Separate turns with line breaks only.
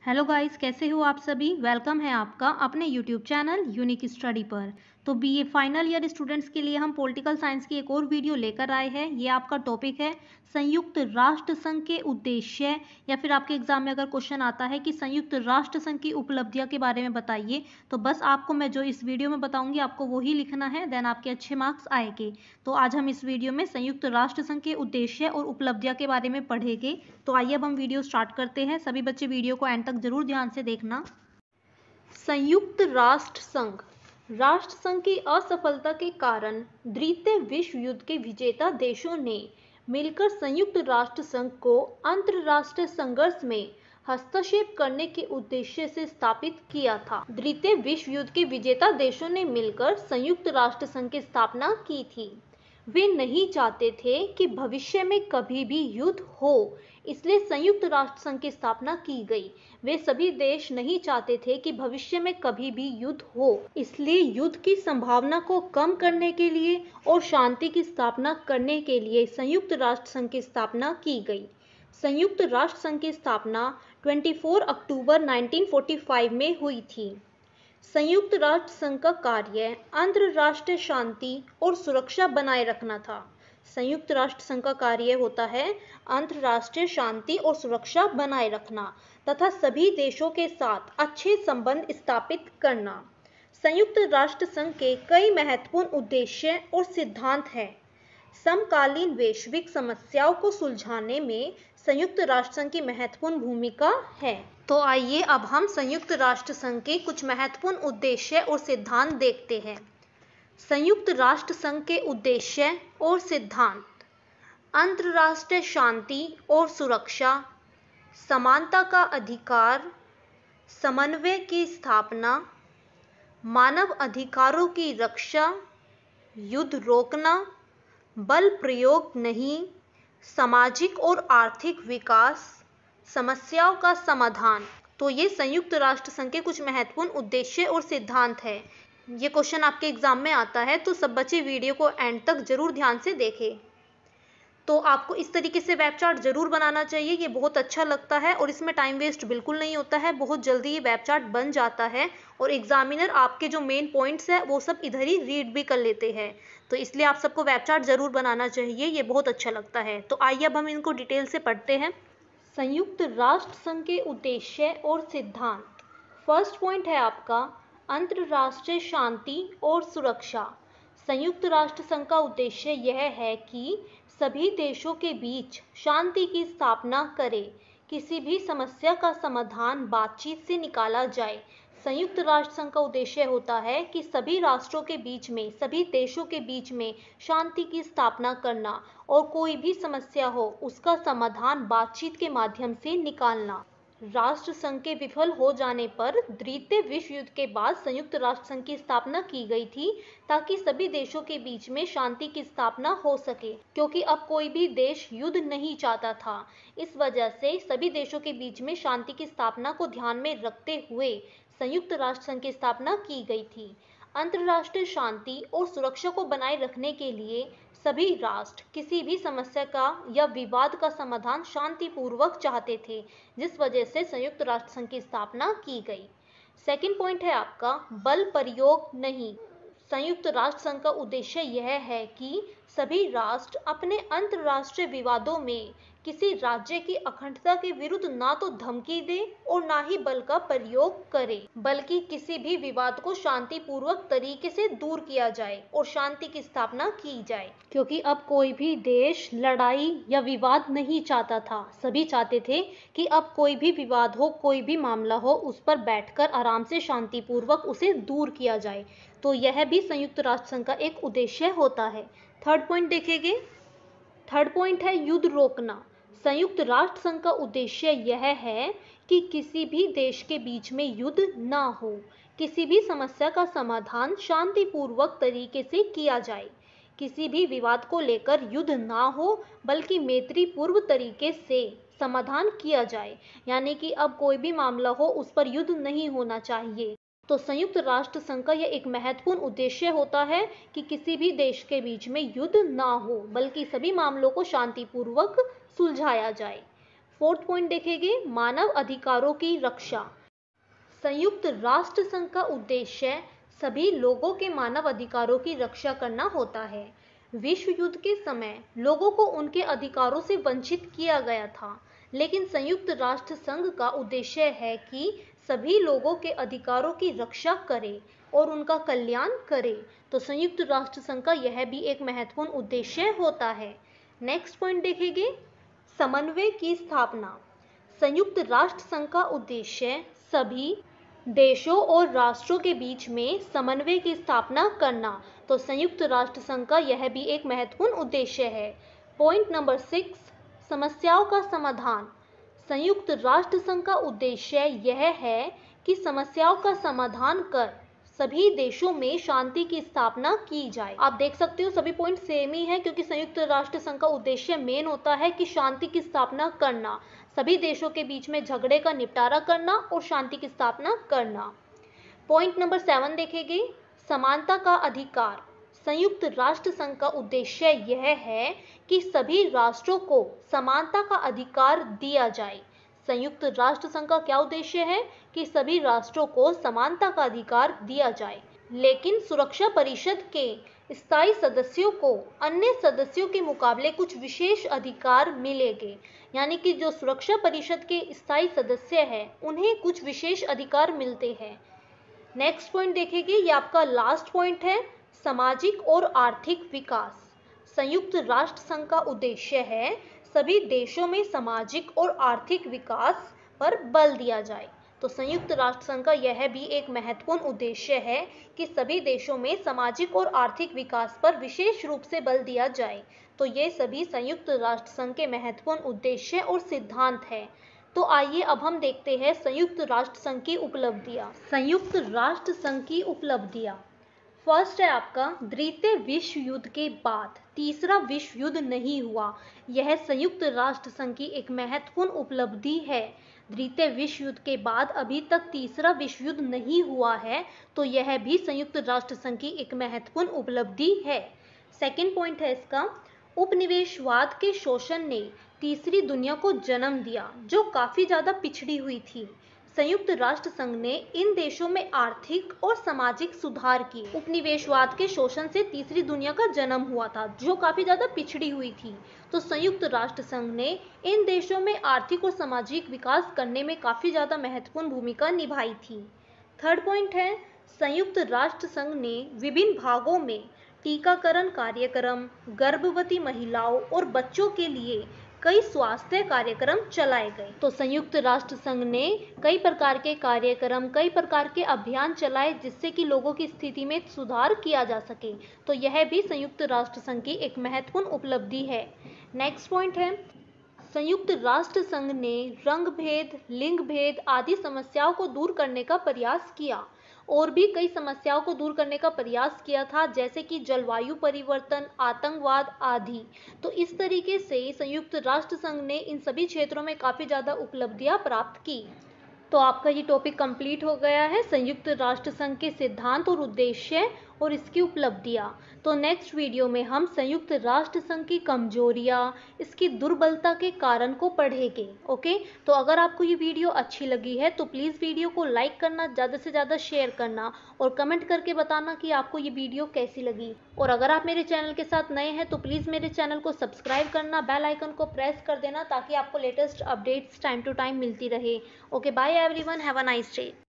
Hello guys, कैसे हो आप सभी। वेलकम है आपका अपने यूट्यूब चैनल यूनिक स्टडी पर। तो बीए फाइनल ईयर स्टूडेंट्स के लिए हम पॉलिटिकल साइंस की एक और वीडियो लेकर आए हैं। ये आपका टॉपिक है संयुक्त राष्ट्र संघ के उद्देश्य, या फिर आपके एग्जाम में अगर क्वेश्चन आता है कि संयुक्त राष्ट्र संघ की उपलब्धियां के बारे में बताइए, तो बस आपको मैं जो इस वीडियो में बताऊंगी आपको वही लिखना है, देन आपके अच्छे मार्क्स आएंगे। तो आज हम इस वीडियो में संयुक्त राष्ट्र संघ के उद्देश्य और उपलब्धियां के बारे में पढ़ेंगे। तो आइए अब हम वीडियो स्टार्ट करते हैं। सभी बच्चे वीडियो को एंड तक जरूर ध्यान से देखना। संयुक्त राष्ट्र संघ। राष्ट्र संघ की असफलता के कारण द्वितीय विश्व युद्ध के विजेता देशों ने मिलकर संयुक्त राष्ट्र संघ को अंतरराष्ट्रीय संघर्ष में हस्तक्षेप करने के उद्देश्य से स्थापित किया था। द्वितीय विश्व युद्ध के विजेता देशों ने मिलकर संयुक्त राष्ट्र संघ की स्थापना की थी। वे नहीं चाहते थे कि भविष्य में कभी भी युद्ध हो, इसलिए संयुक्त राष्ट्र संघ की स्थापना की गई। वे सभी देश नहीं चाहते थे कि भविष्य में कभी भी युद्ध हो, इसलिए युद्ध की संभावना को कम करने के लिए और शांति की स्थापना करने के लिए संयुक्त राष्ट्र संघ की स्थापना की गई। संयुक्त राष्ट्र संघ की स्थापना 24 अक्टूबर 1945 में हुई थी। संयुक्त राष्ट्र संघ का कार्य अंतरराष्ट्रीय शांति और सुरक्षा बनाए रखना था। संयुक्त राष्ट्र संघ का कार्य होता है अंतरराष्ट्रीय शांति और सुरक्षा बनाए रखना तथा सभी देशों के साथ अच्छे संबंध स्थापित करना। संयुक्त राष्ट्र संघ के कई महत्वपूर्ण उद्देश्य और सिद्धांत हैं। समकालीन वैश्विक समस्याओं को सुलझाने में संयुक्त राष्ट्र संघ की महत्वपूर्ण भूमिका है। तो आइए अब हम संयुक्त राष्ट्र संघ के कुछ महत्वपूर्ण उद्देश्य और सिद्धांत देखते हैं। संयुक्त राष्ट्र संघ के उद्देश्य और सिद्धांत: अंतरराष्ट्रीय शांति और सुरक्षा, समानता का अधिकार, समन्वय की स्थापना, मानव अधिकारों की रक्षा, युद्ध रोकना, बल प्रयोग नहीं, सामाजिक और आर्थिक विकास, समस्याओं का समाधान। तो ये संयुक्त राष्ट्र संघ के कुछ महत्वपूर्ण उद्देश्य और सिद्धांत है। ये क्वेश्चन आपके एग्जाम में आता है, तो सब बच्चे वीडियो को एंड तक जरूर ध्यान से देखें। तो आपको इस तरीके से वेब चार्ट जरूर बनाना चाहिए, ये बहुत अच्छा लगता है और इसमें टाइम वेस्ट बिल्कुल नहीं होता है। बहुत जल्दी ये वेब चार्ट बन जाता है और एग्जामिनर आपके जो मेन पॉइंट्स है वो सब इधर ही रीड भी कर लेते हैं। तो इसलिए आप सबको वेब चार्ट जरूर बनाना चाहिए, ये बहुत अच्छा लगता है। तो आइए अब हम इनको डिटेल से पढ़ते हैं। संयुक्त राष्ट्र संघ के उद्देश्य और सिद्धांत। फर्स्ट पॉइंट है आपका अंतरराष्ट्रीय शांति और सुरक्षा। संयुक्त राष्ट्र संघ का उद्देश्य यह है कि सभी देशों के बीच शांति की स्थापना करे, किसी भी समस्या का समाधान बातचीत से निकाला जाए। संयुक्त राष्ट्र संघ का उद्देश्य होता है कि सभी राष्ट्रों के बीच में, सभी देशों के बीच में शांति की स्थापना करना और कोई भी समस्या हो उसका समाधान बातचीत के माध्यम से निकालना। राष्ट्र संघ के विफल हो जाने पर द्वितीय विश्व युद्ध के बाद संयुक्त राष्ट्र संघ की स्थापना की गई थी, ताकि सभी देशों के बीच में शांति की स्थापना हो सके, क्योंकि अब कोई भी देश युद्ध नहीं चाहता था। इस वजह से सभी देशों के बीच में शांति की स्थापना को ध्यान में रखते हुए संयुक्त राष्ट्र संघ की स्थापना की गई थी। अंतरराष्ट्रीय शांति और सुरक्षा को बनाए रखने के लिए सभी राष्ट्र किसी भी समस्या का या विवाद का समाधान शांतिपूर्वक चाहते थे, जिस वजह से संयुक्त राष्ट्र संघ की स्थापना की गई। सेकंड पॉइंट है आपका बल प्रयोग नहीं। संयुक्त राष्ट्र संघ का उद्देश्य यह है कि सभी राष्ट्र अपने अंतरराष्ट्रीय विवादों में किसी राज्य की अखंडता के विरुद्ध ना तो धमकी दे और ना ही बल का प्रयोग करे, बल्कि किसी भी विवाद को शांतिपूर्वक तरीके से दूर किया जाए और शांति की स्थापना की जाए। क्योंकि अब कोई भी देश लड़ाई या विवाद नहीं चाहता था, सभी चाहते थे कि अब कोई भी विवाद हो, कोई भी मामला हो, उस पर बैठकर आराम से शांतिपूर्वक उसे दूर किया जाए। तो यह भी संयुक्त राष्ट्र संघ का एक उद्देश्य होता है। थर्ड पॉइंट देखेंगे। थर्ड पॉइंट है युद्ध रोकना। संयुक्त राष्ट्र संघ का उद्देश्य यह है कि किसी भी देश के बीच में युद्ध ना हो, किसी भी समस्या का समाधान शांतिपूर्वक तरीके से किया जाए। किसी भी विवाद को लेकर युद्ध ना हो, बल्कि मैत्रीपूर्ण तरीके से समाधान किया जाए, यानी कि अब कोई भी मामला हो उस पर युद्ध नहीं होना चाहिए। तो संयुक्त राष्ट्र संघ का यह एक महत्वपूर्ण उद्देश्य होता है कि किसी भी देश के बीच में युद्ध ना हो, बल्कि सभी मामलों को शांतिपूर्वक सुलझाया जाए। फोर्थ पॉइंट देखेंगे मानव अधिकारों की रक्षा। संयुक्त राष्ट्र संघ का उद्देश्य सभी लोगों के मानव अधिकारों की रक्षा करना होता है। विश्व युद्ध के समय लोगों को उनके अधिकारों से वंचित किया गया था, लेकिन संयुक्त राष्ट्र संघ का उद्देश्य है कि सभी लोगों के अधिकारों की रक्षा करे और उनका कल्याण करे। तो संयुक्त राष्ट्र संघ का यह भी एक महत्वपूर्ण उद्देश्य होता है। नेक्स्ट पॉइंट देखेंगे समन्वय की स्थापना। संयुक्त राष्ट्र संघ का उद्देश्य सभी देशों और राष्ट्रों के बीच में समन्वय की स्थापना करना। तो संयुक्त राष्ट्र संघ का यह भी एक महत्वपूर्ण उद्देश्य है। पॉइंट नंबर 6, समस्याओं का समाधान। संयुक्त राष्ट्र संघ का उद्देश्य यह है कि समस्याओं का समाधान कर सभी देशों में शांति की स्थापना की जाए। आप देख सकते हो सभी पॉइंट सेम ही है, क्योंकि संयुक्त राष्ट्र संघ का उद्देश्य मेन होता है कि शांति की स्थापना करना, सभी देशों के बीच में झगड़े का निपटारा करना और शांति की स्थापना करना। पॉइंट नंबर 7 देखेंगे समानता का अधिकार। संयुक्त राष्ट्र संघ का उद्देश्य यह है कि सभी राष्ट्रों को समानता का अधिकार दिया जाए। संयुक्त राष्ट्र संघ का क्या उद्देश्य है कि सभी राष्ट्रों को समानता का अधिकार दिया जाए, लेकिन सुरक्षा परिषद के स्थायी सदस्यों को अन्य सदस्यों के मुकाबले कुछ विशेष अधिकार मिलेंगे। यानी कि जो सुरक्षा परिषद के स्थायी सदस्य हैं उन्हें कुछ विशेष अधिकार मिलते हैं। नेक्स्ट पॉइंट देखेंगे, ये आपका लास्ट पॉइंट है, सामाजिक और आर्थिक विकास। संयुक्त राष्ट्र संघ का उद्देश्य है सभी देशों में सामाजिक और आर्थिक विकास पर बल दिया जाए। तो संयुक्त राष्ट्र संघ का यह भी एक महत्वपूर्ण उद्देश्य है कि सभी देशों में सामाजिक और आर्थिक विकास पर विशेष रूप से बल दिया जाए। तो ये सभी संयुक्त राष्ट्र संघ के महत्वपूर्ण उद्देश्य और सिद्धांत हैं। तो आइए अब हम देखते हैं संयुक्त राष्ट्र संघ की उपलब्धियां। संयुक्त राष्ट्र संघ की उपलब्धियां, फर्स्ट है आपका द्वितीय विश्व युद्ध के बाद तीसरा विश्व युद्ध नहीं हुआ। यह संयुक्त राष्ट्र संघ की एक महत्वपूर्ण उपलब्धि है। द्वितीय विश्व युद्ध के बाद अभी तक तीसरा विश्व युद्ध नहीं हुआ है, तो यह भी संयुक्त राष्ट्र संघ की एक महत्वपूर्ण उपलब्धि है। सेकंड पॉइंट है इसका, उपनिवेशवाद के शोषण ने तीसरी दुनिया को जन्म दिया, जो काफी ज्यादा पिछड़ी हुई थी। संयुक्त राष्ट्र संघ ने इन देशों में आर्थिक और सामाजिक सुधार किए। उपनिवेशवाद के शोषण से तीसरी दुनिया का जन्म हुआ था, जो काफी ज्यादा पिछड़ी हुई थी। तो संयुक्त राष्ट्र संघ ने इन देशों में आर्थिक और सामाजिक विकास करने में काफी ज्यादा महत्वपूर्ण भूमिका निभाई थी। थर्ड पॉइंट है, संयुक्त राष्ट्र संघ ने विभिन्न भागों में टीकाकरण कार्यक्रम, गर्भवती महिलाओं और बच्चों के लिए कई स्वास्थ्य कार्यक्रम चलाए गए। तो संयुक्त राष्ट्र संघ ने कई प्रकार के कार्यक्रम, कई प्रकार के अभियान चलाए, जिससे कि लोगों की स्थिति में सुधार किया जा सके। तो यह भी संयुक्त राष्ट्र संघ की एक महत्वपूर्ण उपलब्धि है। नेक्स्ट पॉइंट है, संयुक्त राष्ट्र संघ ने रंग भेद, लिंग भेद आदि समस्याओं को दूर करने का प्रयास किया। और भी कई समस्याओं को दूर करने का प्रयास किया था, जैसे कि जलवायु परिवर्तन, आतंकवाद आदि। तो इस तरीके से संयुक्त राष्ट्र संघ ने इन सभी क्षेत्रों में काफी ज्यादा उपलब्धियां प्राप्त की। तो आपका ये टॉपिक कंप्लीट हो गया है, संयुक्त राष्ट्र संघ के सिद्धांत और उद्देश्य और इसकी उपलब्धियां। तो नेक्स्ट वीडियो में हम संयुक्त राष्ट्र संघ की कमजोरियां, इसकी दुर्बलता के कारण को पढ़ेंगे। ओके, तो अगर आपको ये वीडियो अच्छी लगी है तो प्लीज़ वीडियो को लाइक करना, ज़्यादा से ज़्यादा शेयर करना और कमेंट करके बताना कि आपको ये वीडियो कैसी लगी। और अगर आप मेरे चैनल के साथ नए हैं तो प्लीज़ मेरे चैनल को सब्सक्राइब करना, बेल आइकन को प्रेस कर देना, ताकि आपको latest updates time to time मिलती रहे। Okay, bye everyone, have a nice day.